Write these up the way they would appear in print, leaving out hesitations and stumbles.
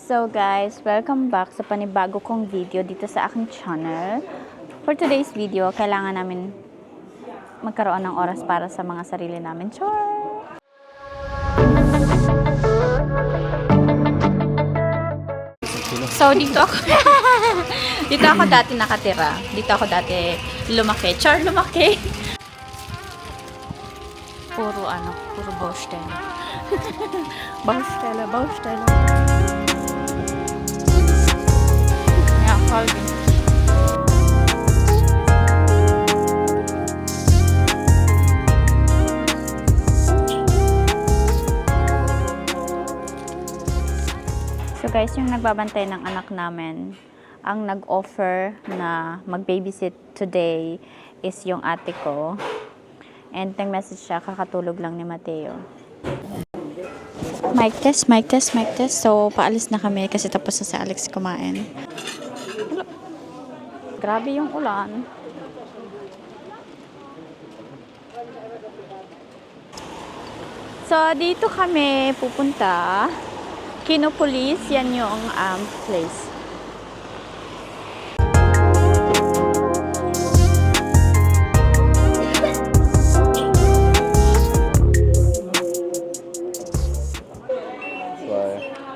So guys, welcome back sa panibago kong video dito sa aking channel. For today's video, kailangan namin magkaroon ng oras para sa mga sarili namin. Char! So dito ako dito ako dati nakatira. Dito ako dati lumaki. Char, lumaki! Puro Baustella. Baustella. Yeah, Calvin. So guys, yung nagbabantay ng anak namin, ang nag-offer na mag-babysit today is yung ate ko. And nag-message siya, kakatulog lang ni Mateo. Mic test. So, paalis na kami kasi tapos na si Alex kumain. Grabe yung ulan. So, dito kami pupunta. Kinopolis, yan yung place.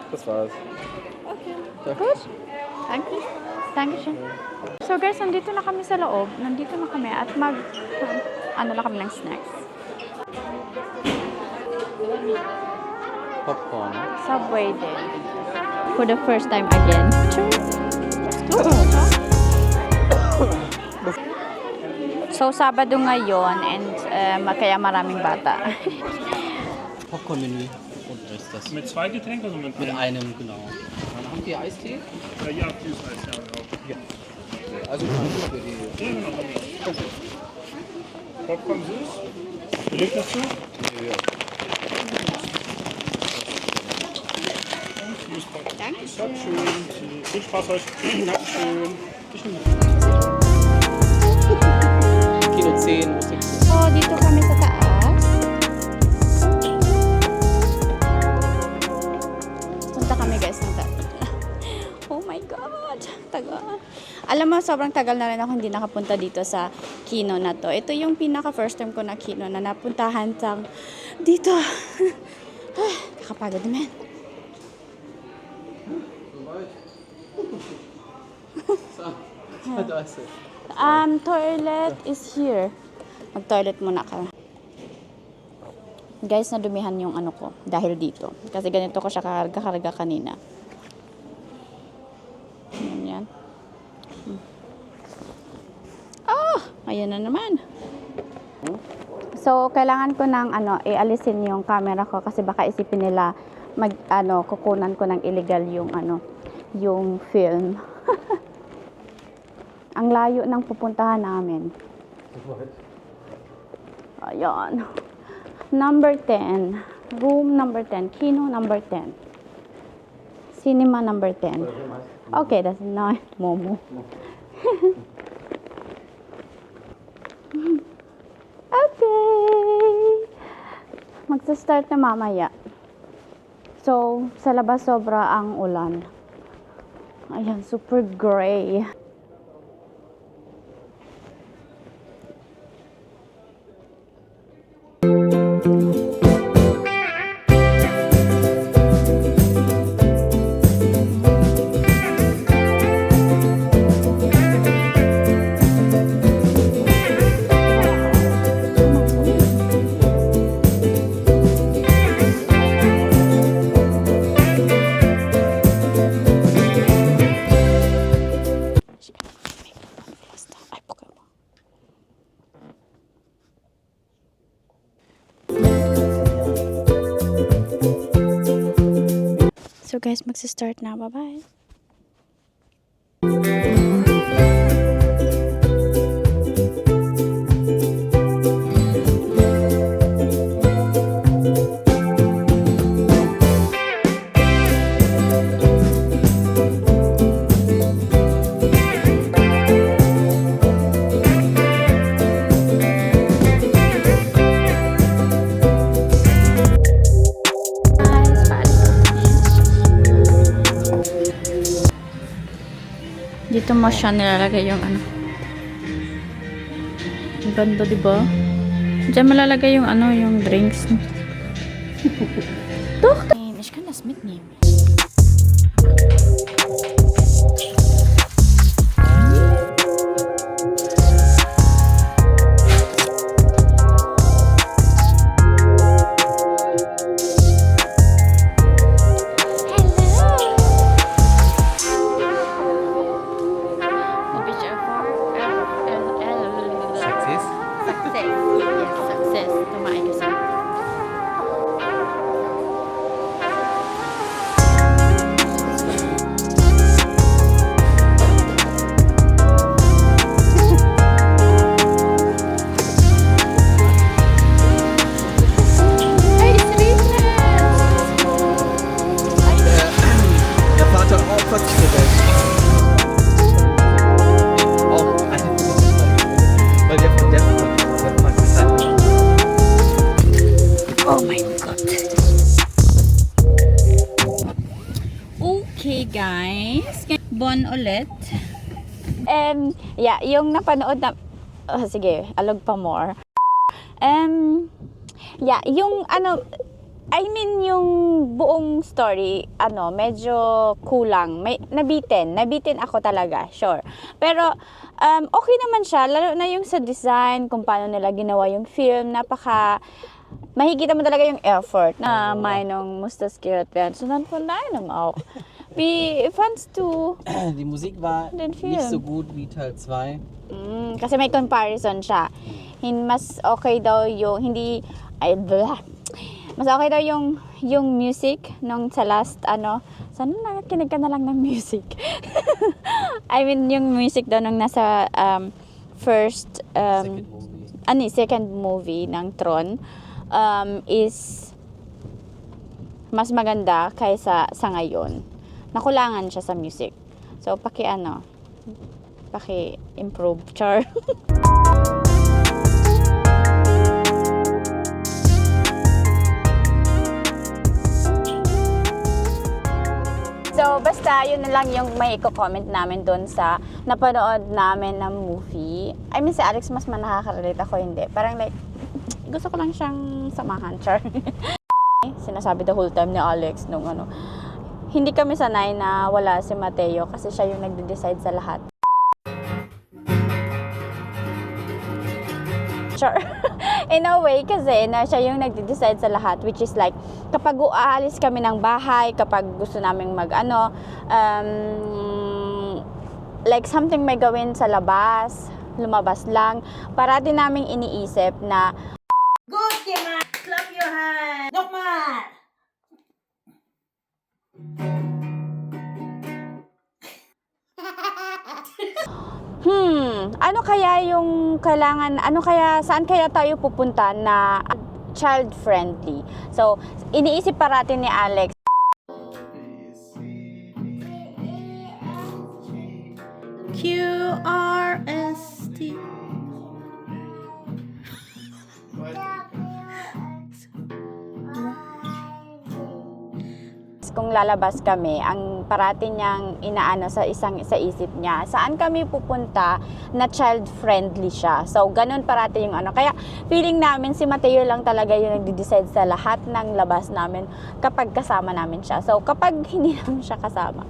Das war's. Okay. Good. Dankeschön. So guys, nandito na kami sa loob. Nandito na kami at ano lang kami ng snacks. Popcorn. Subway din. For the first time again. So, Sabado ngayon and kaya maraming bata. Popcorn-Menü. Und was ist das? Mit zwei Getränken oder mit Mit einem? einem, genau. Dann haben die Eistee? Ja, Süßeis, ja. Also kann ich für die. Ja, genau. Popcorn süß. Belegt das zu? Ja. Dankeschön. Viel Spaß euch. Dankeschön. Kilo 10, Musik. So, dito kami sa taas. Punta kami guys ng taas. Oh my God! Tagal. Alam mo, sobrang tagal na rin ako hindi nakapunta dito sa Kino na to. Ito yung pinaka first time ko na Kino na napuntahan sang dito. Kakapagod naman. Toilet is here. Mag-toilet muna ka. Guys, nadumihan yung ano ko dahil dito. Kasi ganito ko siya karga kanina. Yan. Oh! Ayan na naman. So, kailangan ko ng ialisin yung camera ko kasi baka isipin nila kukunan ko ng illegal yung film. Ang layo ng pupuntahan namin. Ayan. Number 10. Room number 10. Kino number 10. Cinema number 10. Okay, that's not Momo. Okay. Magsa-start na mamaya. So, sa labas sobra ang ulan. Ayan, super gray. So guys, magsa-start na. Bye-bye. Dito mo siya nilalagay yung ano. Ang ganda, di ba? Diyan malalagay yung ano, yung drinks. Doch! Ich kann das mitnehmen. Success? Success. Yes, success. Tumain kasi. Der Vater auch Versicherung. Auch weil der von der hat gesagt. Oh my God. Okay, guys. Bon ulit. And, yeah, yung napanood na... Oh, sige, alog pa more. Yeah, yung ano... I mean, yung buong story, ano, medyo kulang. Nabitin ako talaga, sure. Pero, okay naman siya, lalo na yung sa design, kung paano nila ginawa yung film, mahigita mo talaga yung effort na Meinung muss das gehört werden, sondern von deinem auch. Wie fandst du Die Musik war den Film? nicht so gut wie Teil 2. Kasi may comparison siya. Mas okay daw yung, mas okay daw yung music nung sa last, ano, sana nakikinig ka na lang ng music. I mean, yung music daw nung nasa first, second movie ng Tron, is mas maganda kaysa sa ngayon. Nakulangan siya sa music. So, paki-improve, char. So, basta, yun na lang yung may i-comment namin doon sa napanood namin ng movie. I mean, si Alex mas nakaka-relate, ako hindi. Parang like, gusto ko lang siyang samahan, char. Sinasabi the whole time ni Alex nung ano, hindi kami sanay na wala si Mateo kasi siya yung nagde-decide sa lahat. Sure. In a way, kasi na siya yung nagde-decide sa lahat, which is like, kapag aalis kami ng bahay, kapag gusto naming like something may gawin sa labas, lumabas lang, parati naming iniisip na, Good, Kima! Clap your hand! Nochmal! ano kaya yung kailangan, saan kaya tayo pupunta na child-friendly? So, iniisip parati ni Alex, QRST. kung lalabas kami, ang parati niyang inaano sa isip niya, saan kami pupunta na child-friendly siya. So, ganun parati yung ano. Kaya, feeling namin si Mateo lang talaga yung nagde-decide sa lahat ng labas namin kapag kasama namin siya. So, kapag hindi namin siya kasama,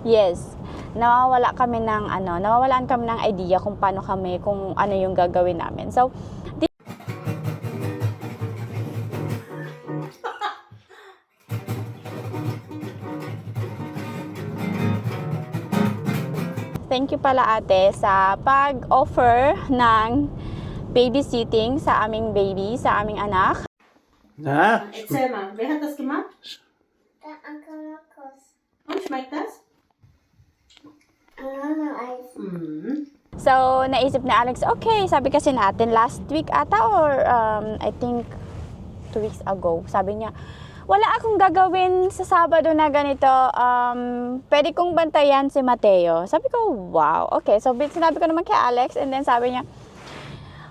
yes, nawawalan kami ng idea kung ano yung gagawin namin. So, thank you pala ate sa pag-offer ng babysitting sa aming baby, sa aming anak. Na? Erzähl mal, wer hat das gemacht? Der Onkel Markus. Und schmeckt das? Eis. So, naisip ni Alex, okay, sabi kasi natin last week ata or I think 2 weeks ago, sabi niya, wala akong gagawin sa Sabado na ganito, pwede kong bantayan si Mateo. Sabi ko, wow, okay. So, sinabi ko naman kay Alex and then sabi niya,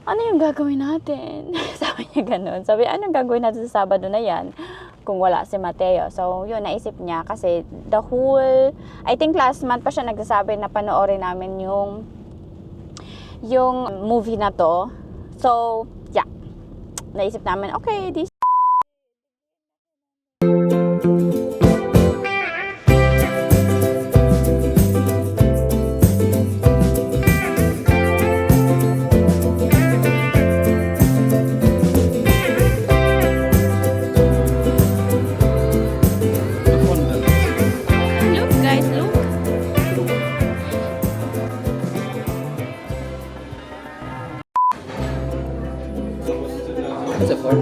ano yung gagawin natin? Sabi niya ganun. Sabi, anong gagawin natin sa Sabado na yan kung wala si Mateo? So, yun, naisip niya kasi the whole, I think last month pa siya nagsasabi na panoorin namin yung movie na to. So, yeah. Naisip namin, okay, this look guys, look. What's it for?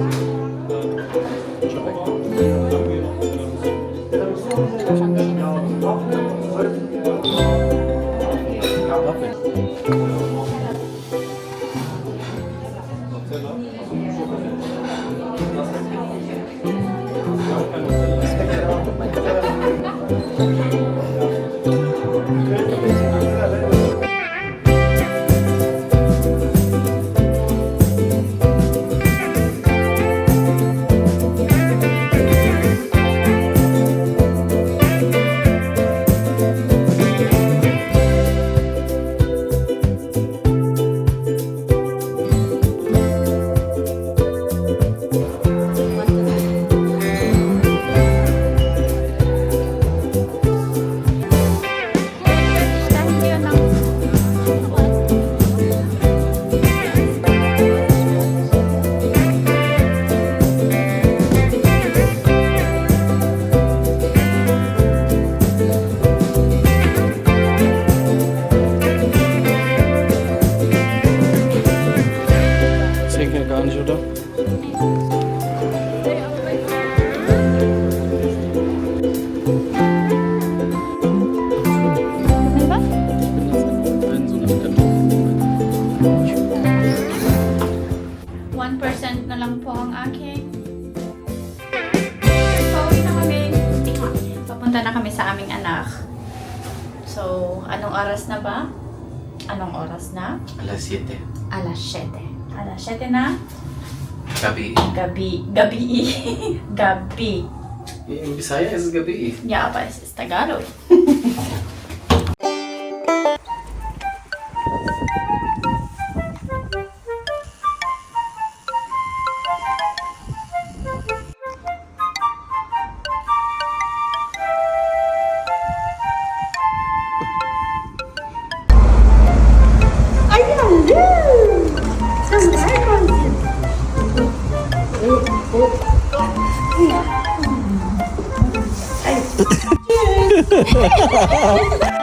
Das hängt ja gar nicht, oder? Diba? Einen so eine Karton. 1% na lang po ang aking. Pauwi na kami. Papunta na kami sa aming anak. So, anong oras na ba? Anong oras na? Alas 7. Alas 7. Alas 7 na? Gabi. Gabi. Gabi. Gabi. In Bisaya ist es Gabi. Ja, aber es ist Tagalog. Cheers!